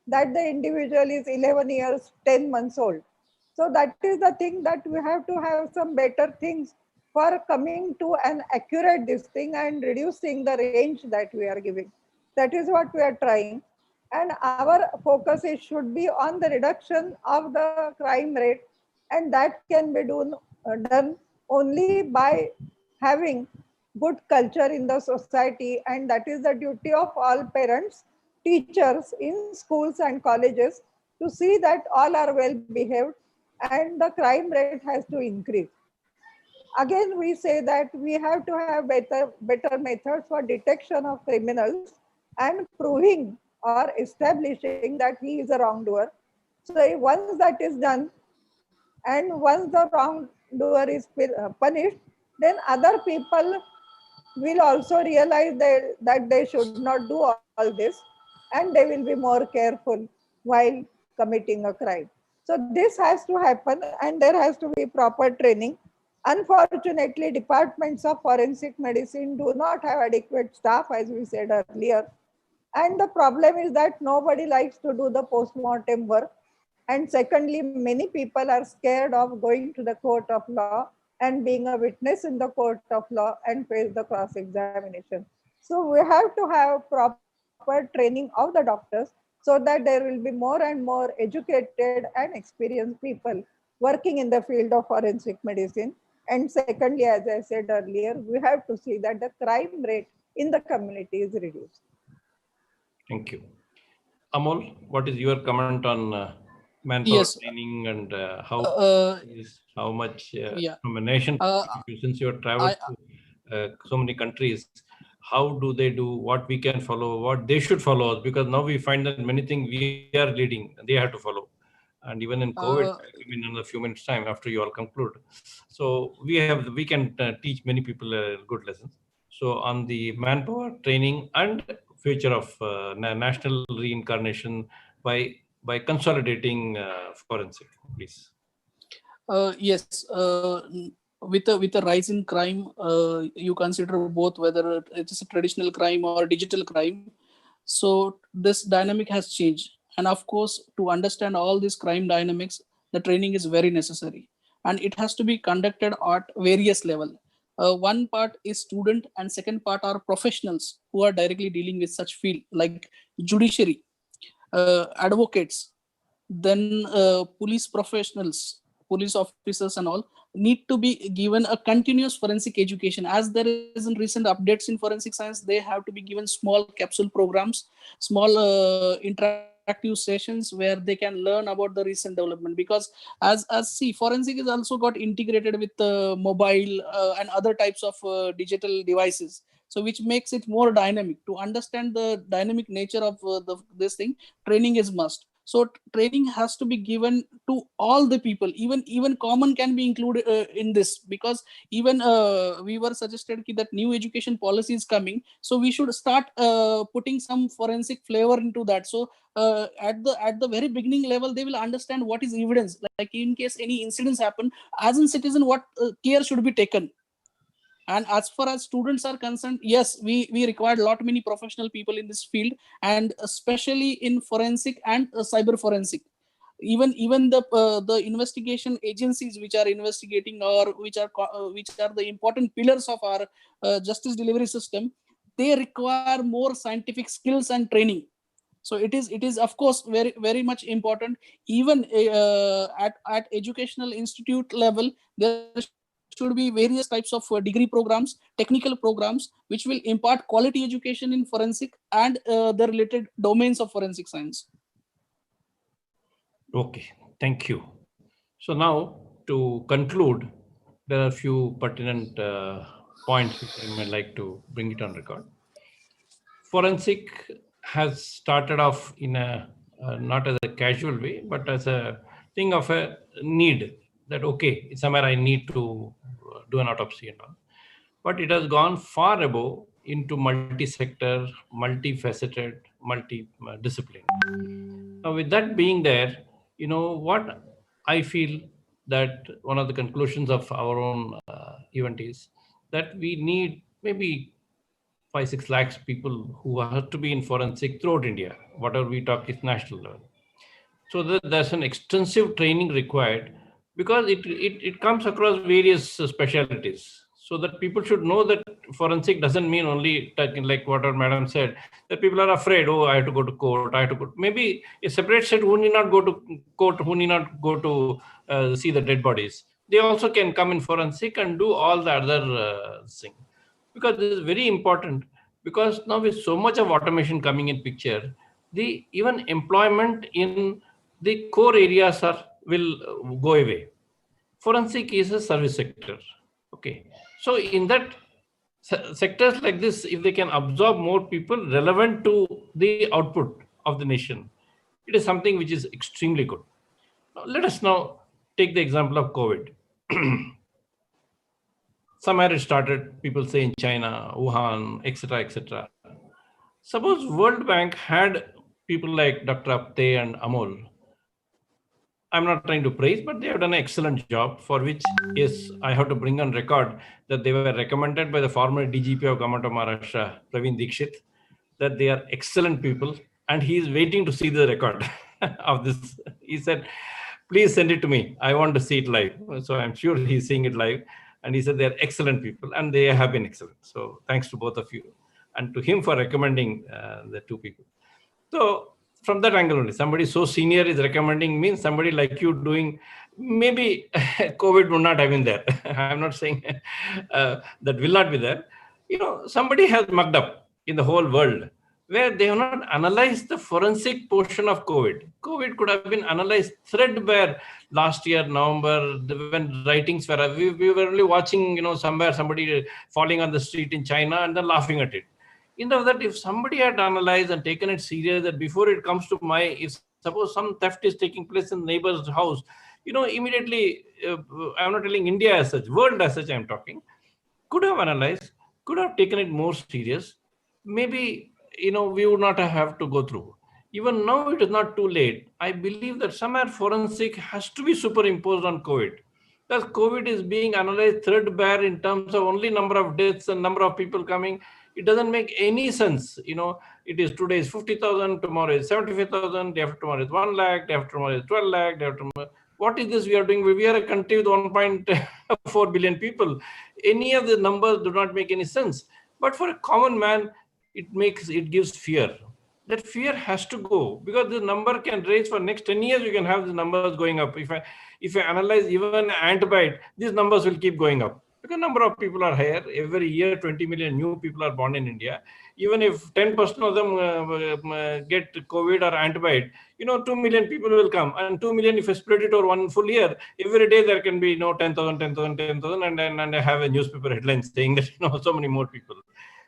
that the individual is 11 years, 10 months old. So that is the thing, that we have to have some better things for coming to an accurate this thing and reducing the range that we are giving. That is what we are trying. And our focus is, should be on the reduction of the crime rate, and that can be done only by having good culture in the society, and that is the duty of all parents, teachers in schools and colleges, to see that all are well behaved and the crime rate has to increase. Again, we say that we have to have better methods for detection of criminals and proving or establishing that he is a wrongdoer. So once that is done, and once the wrongdoer is punished, then other people will also realize that they should not do all this, and they will be more careful while committing a crime. So this has to happen, and there has to be proper training. Unfortunately, departments of forensic medicine do not have adequate staff, as we said earlier. And the problem is that nobody likes to do the post-mortem work. And secondly, many people are scared of going to the court of law and being a witness in the court of law and face the cross-examination. So we have to have proper training of the doctors, so that there will be more and more educated and experienced people working in the field of forensic medicine. And secondly, as I said earlier, we have to see that the crime rate in the community is reduced. Thank you. Amol, what is your comment on manpower Yes. training and how much Yeah. from a nation, since you have traveled to so many countries, how do they do, what we can follow, what they should follow us? Because now we find that many things we are leading, they have to follow. And even in COVID, I'll come in another few minutes time after you all conclude. So we can teach many people good lessons. So on the manpower training and future of national reincarnation by consolidating forensic, please. Yes, with a rise in crime, you consider both whether it is a traditional crime or digital crime. So this dynamic has changed, and of course, to understand all these crime dynamics, the training is very necessary, and it has to be conducted at various level. One part is student, and second part are professionals who are directly dealing with such field, like judiciary, advocates, then police professionals, police officers and all need to be given a continuous forensic education. As there is in recent updates in forensic science, they have to be given small capsule programs, small interactive sessions where they can learn about the recent development. Because as see, forensic is also got integrated with mobile and other types of digital devices, so which makes it more dynamic. To understand the dynamic nature of this thing, training is must. So training has to be given to all the people, even common can be included in this, because even we were suggested that new education policy is coming, so we should start putting some forensic flavor into that. So at the very beginning level, they will understand what is evidence, like in case any incidents happen, as a citizen what care should be taken. And as far as students are concerned, yes, we required a lot many professional people in this field, and especially in forensic and cyber forensic. Even the investigation agencies which are investigating, or which are the important pillars of our justice delivery system, they require more scientific skills and training. So it is of course very much important. Even at educational institute level, there should be various types of degree programs, technical programs, which will impart quality education in forensic and the related domains of forensic science. Okay, thank you. So now to conclude, there are a few pertinent points which I might like to bring it on record. forensic has started off in a not as a casual way, but as a thing of a need that okay, somewhere I need to do an autopsy and all. But it has gone far above into multi-sector, multifaceted, multi-discipline. Now, with that being there, what I feel that one of the conclusions of our own event is that we need maybe 5-6 lakhs people who have to be in forensic throughout India. Whatever we talk is national level. So there's an extensive training required because it comes across various specialties. So that people should know that forensic doesn't mean only like what our madam said, that people are afraid, oh, I have to go to court, I have to go. Maybe a separate set who need not go to court, who need not go to see the dead bodies. They also can come in forensic and do all the other thing. Because this is very important, because now with so much of automation coming in picture, the even employment in the core areas will go away. Forensic is a service sector. Okay. So in that sectors like this, if they can absorb more people relevant to the output of the nation, it is something which is extremely good. Now, let us now take the example of COVID. Somewhere it started, people say in China, Wuhan, etc., etc. Suppose World Bank had people like Dr. Apte and Amul. I'm not trying to praise, but they have done an excellent job, for which, yes, I have to bring on record that they were recommended by the former DGP of Government of Maharashtra, Praveen Dikshit, that they are excellent people, and he is waiting to see the record of this. He said, please send it to me. I want to see it live. So I'm sure he's seeing it live. And he said, they're excellent people, and they have been excellent. So thanks to both of you, and to him for recommending the two people. So from that angle only, somebody so senior is recommending means somebody like you doing, maybe COVID would not have been there. I'm not saying that will not be there. Somebody has mugged up in the whole world where they have not analyzed the forensic portion of COVID. COVID could have been analyzed threadbare last year, November, when writings were, we were only watching, somewhere somebody falling on the street in China and then laughing at it. That if somebody had analyzed and taken it serious, that before it comes to if suppose some theft is taking place in the neighbor's house, immediately, I'm not telling India as such, world as such I'm talking, could have analyzed, could have taken it more serious, maybe, we would not have to go through. Even now, it is not too late. I believe that somewhere forensic has to be superimposed on COVID. Because COVID is being analyzed threadbare in terms of only number of deaths and number of people coming. It doesn't make any sense. It is today is 50,000, tomorrow is 75,000, day after tomorrow is 1 lakh, day after tomorrow is 12 lakh, day after tomorrow. What is this we are doing? We are a country with 1.4 billion people. Any of the numbers do not make any sense. But for a common man, it gives fear. That fear has to go, because the number can raise for next 10 years. You can have the numbers going up. If I analyze even antibite, these numbers will keep going up because number of people are higher. Every year, 20 million new people are born in India. Even if 10% of them get COVID or antibite, 2 million people will come. And 2 million, if I split it over one full year, every day there can be 10,000, 10,000, 10,000, and I have a newspaper headline saying that so many more people,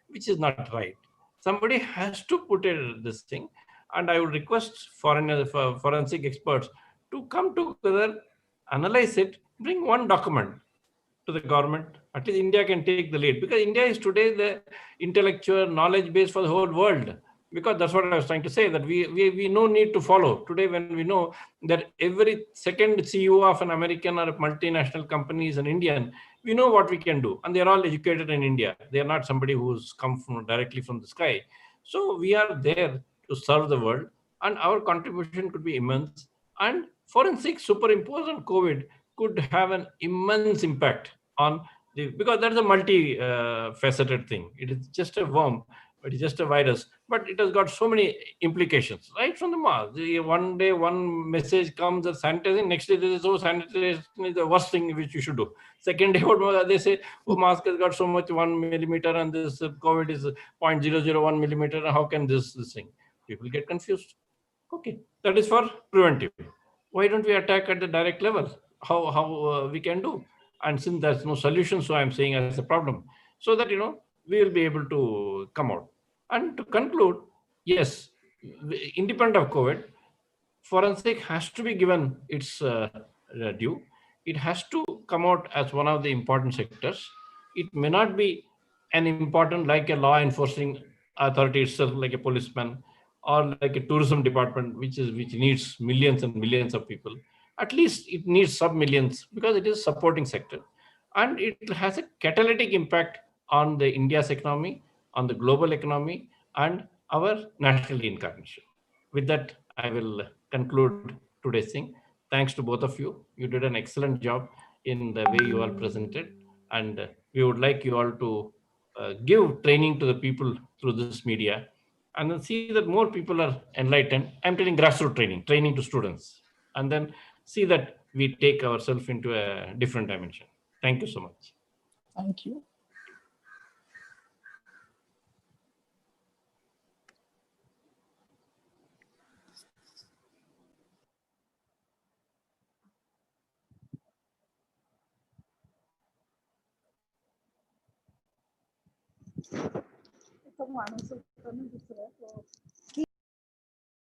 which is not right. Somebody has to put this thing, and I would request forensic experts to come together, analyze it, bring one document to the government. At least India can take the lead, because India is today the intellectual knowledge base for the whole world. Because that's what I was trying to say, that we no need to follow. Today, when we know that every second CEO of an American or a multinational company is an Indian, we know what we can do. And they're all educated in India. They are not somebody who's come directly from the sky. So we are there to serve the world, and our contribution could be immense. And forensic superimposed on COVID could have an immense impact on because that's a multi-faceted thing. It is just a worm, but it's just a virus, but it has got so many implications right from the mask. One day, one message comes as sanitizing, next day they say, oh, sanitation is the worst thing which you should do. Second day, they say, oh, mask has got so much 1 millimeter and this COVID is 0.001 millimeter. How can this thing? People get confused. Okay, that is for preventive. Why don't we attack at the direct level? How we can do? And since there's no solution, so I'm saying as a problem, so that we will be able to come out. And to conclude, yes, independent of COVID, forensic has to be given its due. It has to come out as one of the important sectors. It may not be an important like a law enforcing authority itself, like a policeman, or like a tourism department, which needs millions and millions of people. At least it needs sub millions because it is supporting sector, and it has a catalytic impact on the India's economy, on the global economy, and our national incarnation. With that, I will conclude today's thing. Thanks to both of you. You did an excellent job in the way you all presented, and we would like you all to give training to the people through this media, and then see that more people are enlightened. I'm telling grassroots training to students, and then see that we take ourselves into a different dimension. Thank you so much. Thank you. तो माणूस होता ना दुसरा